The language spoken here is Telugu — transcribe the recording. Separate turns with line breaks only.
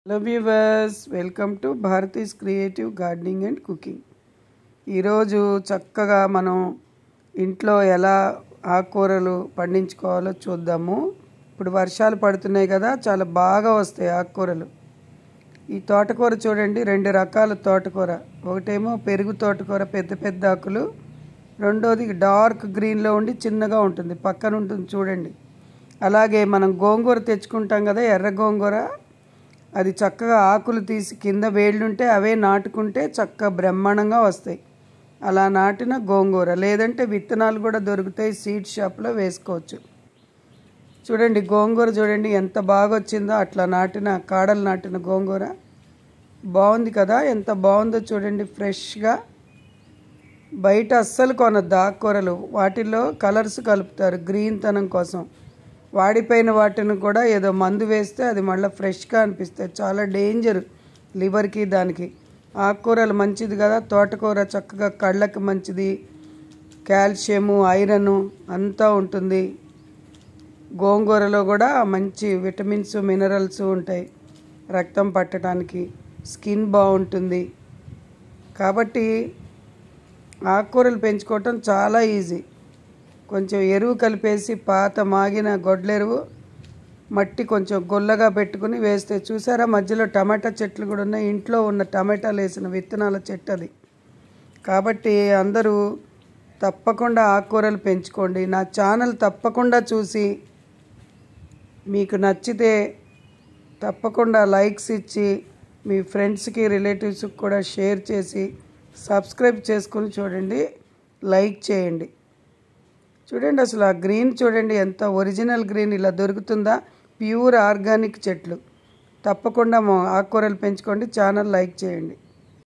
Hello viewers, welcome to Bharati's creative gardening and cooking. ఈరోజు చక్కగా మనం ఇంట్లో ఎలా ఆకుకూరలు పండించుకోవాలో చూద్దాము. ఇప్పుడు వర్షాలు పడుతున్నాయి కదా, చాలా బాగా వస్తాయి ఆకుకూరలు. ఈ తోటకూర చూడండి, 2 రకాల తోటకూర. ఒకటేమో పెరుగు తోటకూర, పెద్ద పెద్ద ఆకులు. రెండోది డార్క్ గ్రీన్లో ఉండి చిన్నగా ఉంటుంది, పక్కన ఉంటుంది చూడండి. అలాగే మనం గోంగూర తెచ్చుకుంటాం కదా, ఎర్ర గోంగూర, అది చక్కగా ఆకులు తీసి కింద వేళ్ళుంటే అవే నాటుకుంటే చక్కగా బ్రహ్మాండంగా వస్తాయి. అలా నాటిన గోంగూర, లేదంటే విత్తనాలు కూడా దొరుకుతాయి, సీడ్ షాప్లో వేసుకోవచ్చు. చూడండి గోంగూర చూడండి ఎంత బాగా వచ్చిందో, అట్లా నాటిన కాడలు నాటిన గోంగూర బాగుంది కదా, ఎంత బాగుందో చూడండి. ఫ్రెష్గా బయట అస్సలు కొనద్దు ఆకుకూరలు, వాటిల్లో కలర్స్ కలుపుతారు గ్రీన్ తనం కోసం. వాడిపోయిన వాటిని కూడా ఏదో మందు వేస్తే అది మళ్ళీ ఫ్రెష్గా అనిపిస్తాయి. చాలా డేంజర్ లివర్కి, దానికి. ఆకుకూరలు మంచిది కదా, తోటకూర చక్కగా కళ్ళకి మంచిది, కాల్షియము, ఐరన్ అంతా ఉంటుంది. గోంగూరలో కూడా మంచి విటమిన్స్, మినరల్స్ ఉంటాయి, రక్తం పట్టడానికి, స్కిన్ బాగుంటుంది. కాబట్టి ఆకుకూరలు పెంచుకోవటం చాలా ఈజీ. కొంచెం ఎరువు కలిపేసి, పాత మాగిన గొడ్లెరువు, మట్టి కొంచెం గొల్లగా పెట్టుకుని వేస్తే, చూసారా మధ్యలో టమాటా చెట్లు కూడా ఉన్నాయి. ఇంట్లో ఉన్న టమాటాలు వేసిన విత్తనాల చెట్టు అది. కాబట్టి అందరూ తప్పకుండా ఆకుకూరలు పెంచుకోండి. నా ఛానల్ తప్పకుండా చూసి మీకు నచ్చితే తప్పకుండా లైక్స్ ఇచ్చి మీ ఫ్రెండ్స్కి, రిలేటివ్స్కి కూడా షేర్ చేసి సబ్స్క్రైబ్ చేసుకొని చూడండి, లైక్ చేయండి. చూడండి అసలు ఆ గ్రీన్ చూడండి, ఎంత ఒరిజినల్ గ్రీన్. ఇలా దొరుకుతుందా? ప్యూర్ ఆర్గానిక్ చెట్లు. తప్పకుండా ఆకుకూరలు పెంచుకోండి, ఛానల్ లైక్ చేయండి.